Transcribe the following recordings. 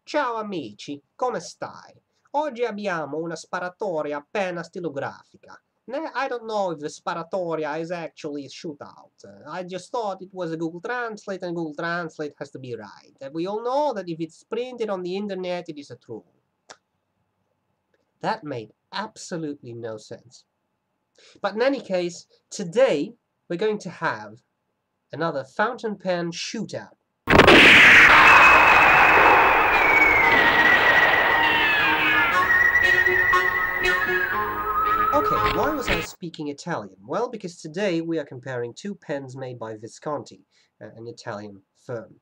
Ciao amici, come stai? Oggi abbiamo una sparatoria a penna stilografica. I don't know if the sparatoria is actually a shootout. I just thought it was a Google Translate, and Google Translate has to be right. And we all know that if it's printed on the internet, it is a troll. That made absolutely no sense. But in any case, today we're going to have another fountain pen shootout. Okay, why was I speaking Italian? Well, because today we are comparing two pens made by Visconti, an Italian firm.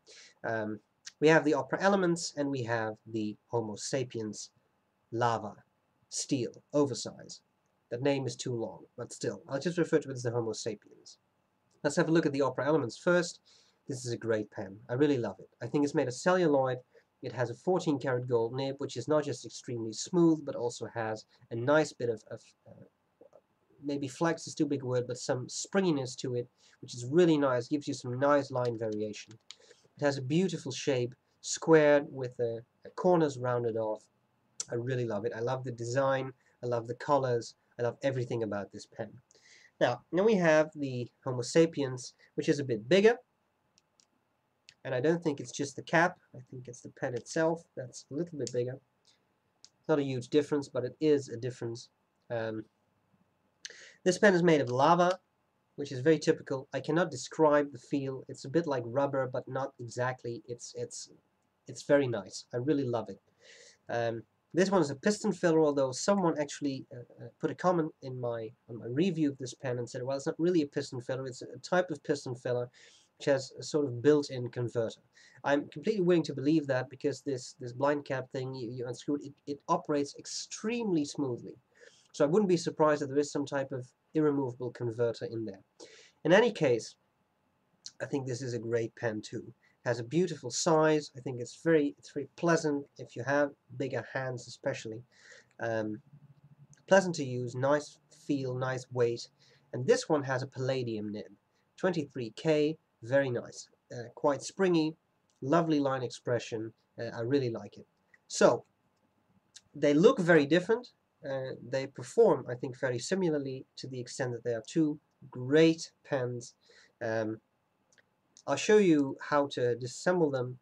We have the Opera Elements and we have the Homo Sapiens Lava Steel Oversize. That name is too long, but still, I'll just refer to it as the Homo Sapiens. Let's have a look at the Opera Elements first. This is a great pen. I really love it. I think it's made of celluloid. It has a 14-karat gold nib, which is not just extremely smooth, but also has a nice bit of maybe flex is too big a word, but some springiness to it, which is really nice, gives you some nice line variation. It has a beautiful shape, squared with the corners rounded off. I really love it. I love the design, I love the colors, I love everything about this pen. Now we have the Homo Sapiens, which is a bit bigger, and I don't think it's just the cap, I think it's the pen itself that's a little bit bigger. It's not a huge difference, but it is a difference. This pen is made of lava, which is very typical. I cannot describe the feel. It's a bit like rubber, but not exactly. It's very nice. I really love it. This one is a piston filler, although someone actually put a comment on my review of this pen and said, well, it's not really a piston filler. It's a type of piston filler which has a sort of built-in converter. I'm completely willing to believe that because this blind cap thing, you unscrew it, it operates extremely smoothly. So I wouldn't be surprised that there is some type of irremovable converter in there. In any case, I think this is a great pen too. It has a beautiful size. I think it's very pleasant if you have bigger hands, especially. Pleasant to use, nice feel, nice weight. And this one has a palladium nib, 23K, very nice, quite springy, lovely line expression. I really like it. So they look very different. They perform, I think, very similarly to the extent that they are two great pens. I'll show you how to disassemble them,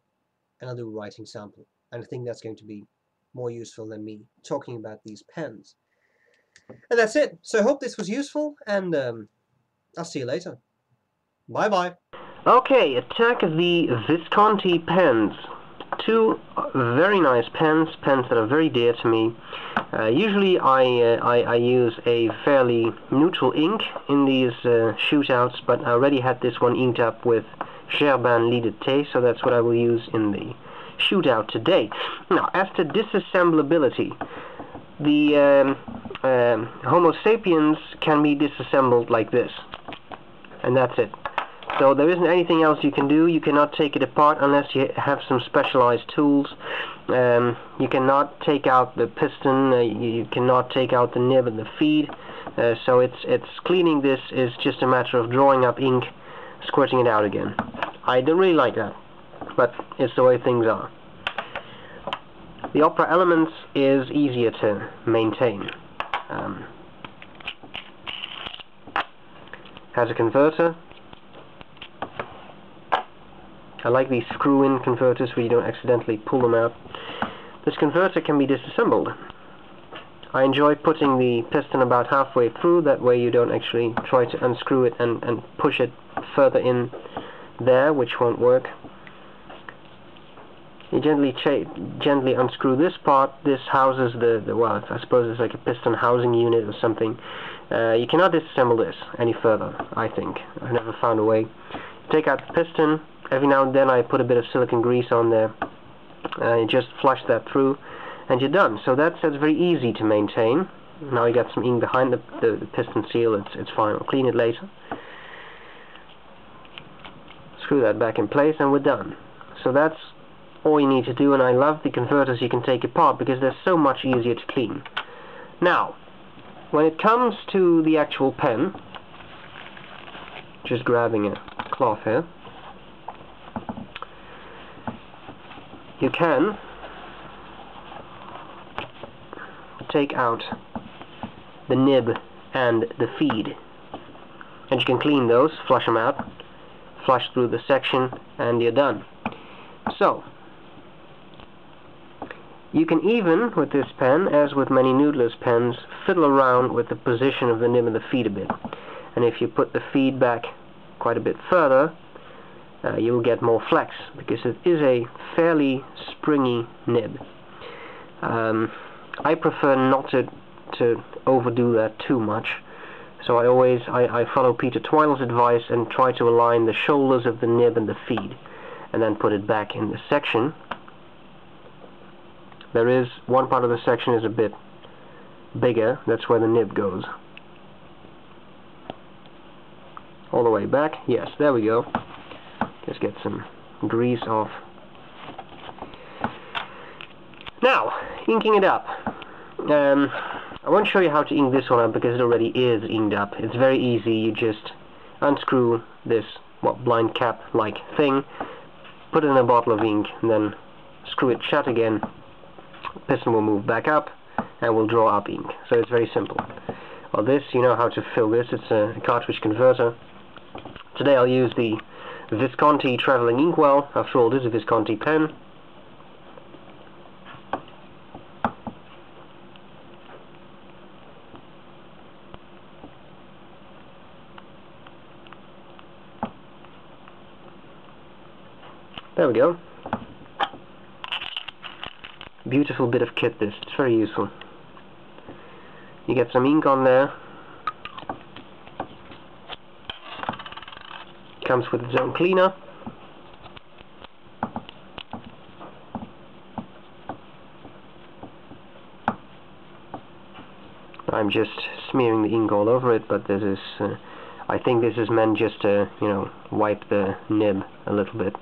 and I'll do a writing sample. And I think that's going to be more useful than me talking about these pens. And that's it. So I hope this was useful, and I'll see you later. Bye-bye. Okay, attack the Visconti pens. Two very nice pens that are very dear to me. Usually I use a fairly neutral ink in these shootouts, but I already had this one inked up with Gerbin Lidete, so that's what I will use in the shootout today. Now, as to disassemblability, the Homo Sapiens can be disassembled like this, and that's it. So there isn't anything else you can do. You cannot take it apart unless you have some specialized tools. You cannot take out the piston. You cannot take out the nib and the feed. So it's cleaning this is just a matter of drawing up ink, squirting it out again. I don't really like that, but it's the way things are. The Opera Elements is easier to maintain. Has a converter. I like these screw-in converters where you don't accidentally pull them out. This converter can be disassembled. I enjoy putting the piston about halfway through, that way you don't actually try to unscrew it and push it further in there, which won't work. You gently unscrew this part. This houses well, I suppose it's like a piston housing unit or something. You cannot disassemble this any further, I think. I've never found a way. Take out the piston. Every now and then I put a bit of silicone grease on there. You just flush that through, and you're done. So that's very easy to maintain. Now you got some ink behind the piston seal. It's fine. I'll clean it later. Screw that back in place, and we're done. So that's all you need to do. And I love the converters you can take apart because they're so much easier to clean. Now, when it comes to the actual pen, just grabbing a cloth here. You can take out the nib and the feed. And you can clean those, flush them out, flush through the section, and you're done. So, you can even, with this pen, as with many noodler's pens, fiddle around with the position of the nib and the feed a bit. And if you put the feed back quite a bit further, you'll get more flex, because it is a fairly springy nib. I prefer not to overdo that too much, so I follow Peter Twile's advice and try to align the shoulders of the nib and the feed, and then put it back in the section. There is one part of the section is a bit bigger, that's where the nib goes. All the way back, yes, there we go. Just get some grease off. Now, inking it up. I won't show you how to ink this one up because it already is inked up. It's very easy. You just unscrew this blind cap-like thing, put it in a bottle of ink, and then screw it shut again. Piston will move back up, and will draw up ink. So it's very simple. Well, this, you know how to fill this. It's a cartridge converter. Today I'll use the Visconti traveling inkwell. After all, this is a Visconti pen. There we go. Beautiful bit of kit this. It's very useful. You get some ink on there. Comes with its own cleaner. I'm just smearing the ink all over it, but this is, I think this is meant just to, wipe the nib a little bit.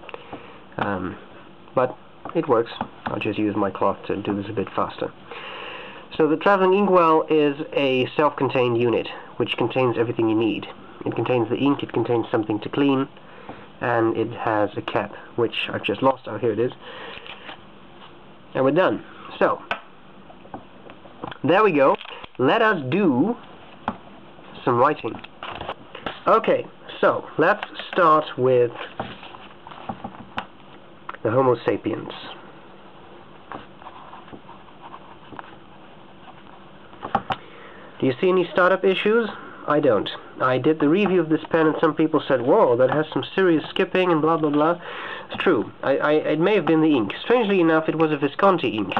But it works. I'll just use my cloth to do this a bit faster. So the traveling inkwell is a self-contained unit, which contains everything you need. It contains the ink, it contains something to clean, and it has a cap, which I've just lost. Oh, here it is. And we're done. So, there we go. Let us do some writing. Okay, so let's start with the Homo Sapiens. Do you see any startup issues? I don't. I did the review of this pen and some people said, whoa, that has some serious skipping and blah blah blah. It's true. It may have been the ink. Strangely enough, it was a Visconti ink.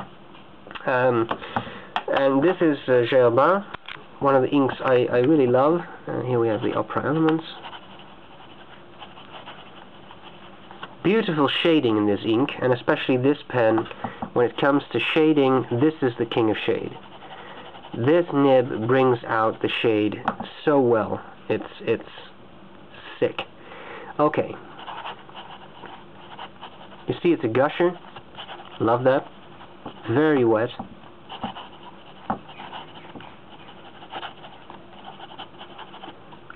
And this is Gerber, one of the inks I really love. Here we have the Opera Elements. Beautiful shading in this ink, and especially this pen, when it comes to shading, this is the king of shade. This nib brings out the shade so well. It's sick. Okay. You see it's a gusher. Love that. Very wet.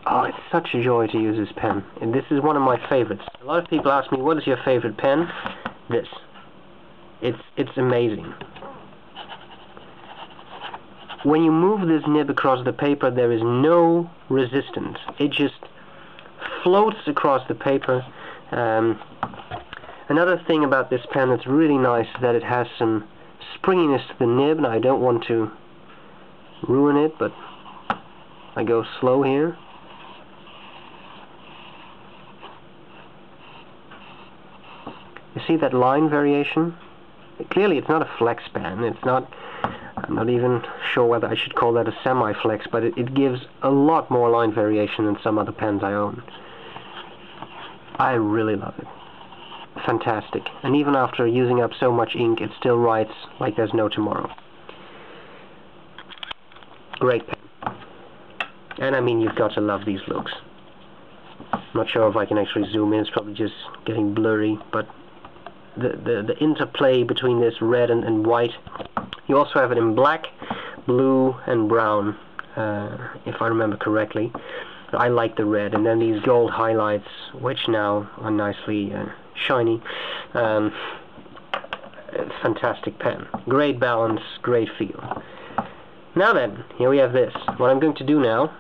Oh, it's such a joy to use this pen. And this is one of my favorites. A lot of people ask me, what is your favorite pen? This. It's amazing. When you move this nib across the paper, there is no resistance. It just floats across the paper. Another thing about this pen that's really nice is that it has some springiness to the nib, and I don't want to ruin it, but I go slow here. You see that line variation? Clearly it's not a flex pen. It's not, I'm not even sure whether I should call that a semi-flex, but it gives a lot more line variation than some other pens I own. I really love it. Fantastic. And even after using up so much ink, it still writes like there's no tomorrow. Great pen. And I mean, you've got to love these looks. I'm not sure if I can actually zoom in, it's probably just getting blurry, but the interplay between this red and white. You also have it in black, blue and brown, if I remember correctly. I like the red, and then these gold highlights, which now are nicely shiny. Fantastic pen. Great balance, great feel. Now then, here we have this. What I'm going to do now,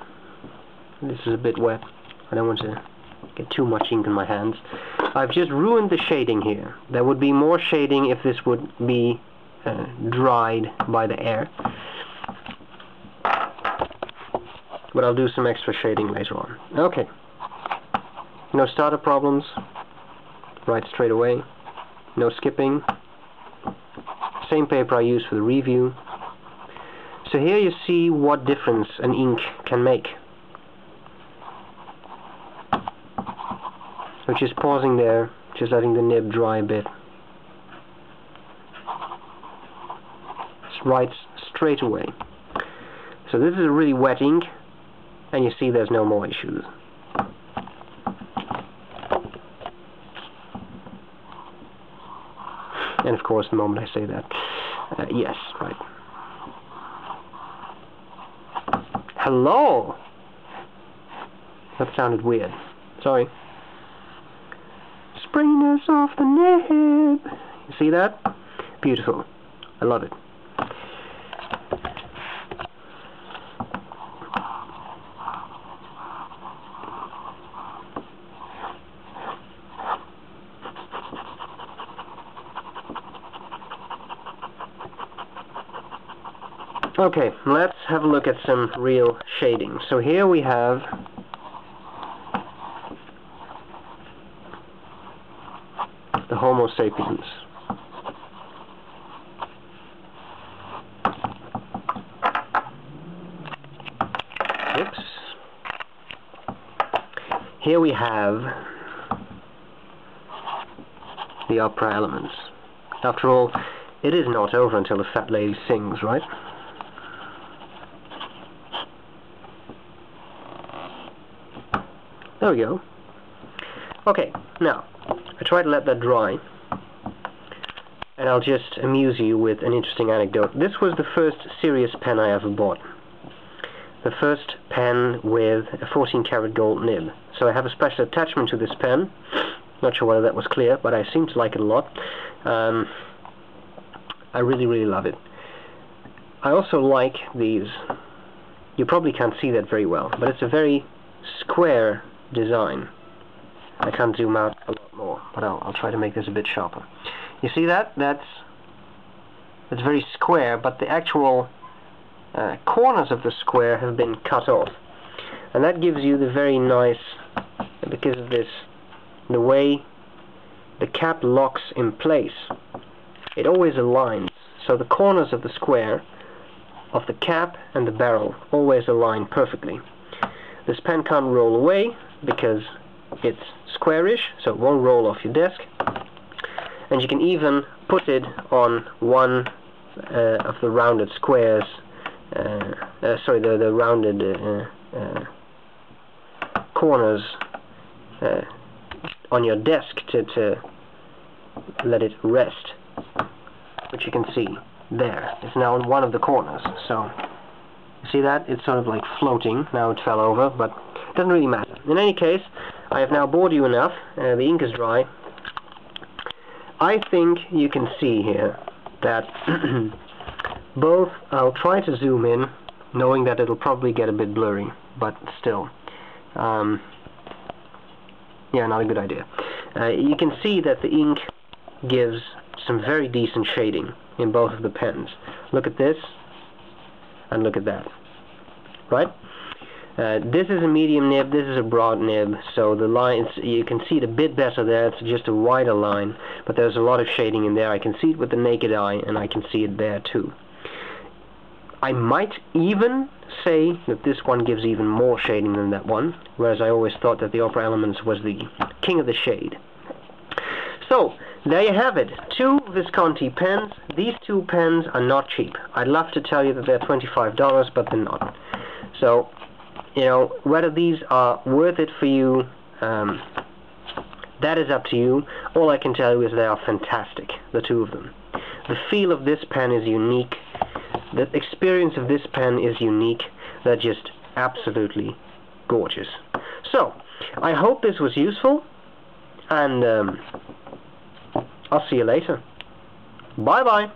this is a bit wet, I don't want to get too much ink in my hands. I've just ruined the shading here. There would be more shading if this would be dried by the air. But I'll do some extra shading later on. Okay. No startup problems. Right straight away. No skipping. Same paper I used for the review. So here you see what difference an ink can make. So just pausing there, just letting the nib dry a bit. It writes straight away. So this is a really wet ink, and you see there's no more issues. And of course, the moment I say that, yes, right. Hello! That sounded weird. Sorry. Springiness off the nib. You see that? Beautiful. I love it. Okay, let's have a look at some real shading. So here we have the Homo Sapiens. Oops. Here we have the opera elements. After all, it is not over until the fat lady sings, right? There we go. Okay, now, I try to let that dry, and I'll just amuse you with an interesting anecdote. This was the first serious pen I ever bought. The first pen with a 14 karat gold nib. So I have a special attachment to this pen. Not sure whether that was clear, but I seem to like it a lot. I really, really love it. I also like these. You probably can't see that very well, but it's a very square design. I can't zoom out a lot more, but I'll try to make this a bit sharper. You see that? That's very square, but the actual corners of the square have been cut off. And that gives you the very nice, because of this, the way the cap locks in place, it always aligns. So the corners of the square, of the cap and the barrel, always align perfectly. This pen can't roll away because it's squarish, so it won't roll off your desk. And you can even put it on one of the rounded squares, the rounded corners on your desk to let it rest, which you can see there. It's now in one of the corners, so you see that? It's sort of like floating. Now it fell over, but it doesn't really matter. In any case, I have now bored you enough. The ink is dry. I think you can see here that both, I'll try to zoom in, knowing that it'll probably get a bit blurry, but still. Yeah, not a good idea. You can see that the ink gives some very decent shading in both of the pens. Look at this, and look at that. Right? This is a medium nib, this is a broad nib, so the lines, you can see it a bit better there, it's just a wider line, but there's a lot of shading in there. I can see it with the naked eye, and I can see it there too. I might even say that this one gives even more shading than that one, whereas I always thought that the Opera Elements was the king of the shade. So, there you have it. 2 Visconti pens. These 2 pens are not cheap. I'd love to tell you that they're $25, but they're not. So, you know, whether these are worth it for you, that is up to you. All I can tell you is they are fantastic, the 2 of them. The feel of this pen is unique. The experience of this pen is unique. They're just absolutely gorgeous. So, I hope this was useful, and I'll see you later. Bye-bye.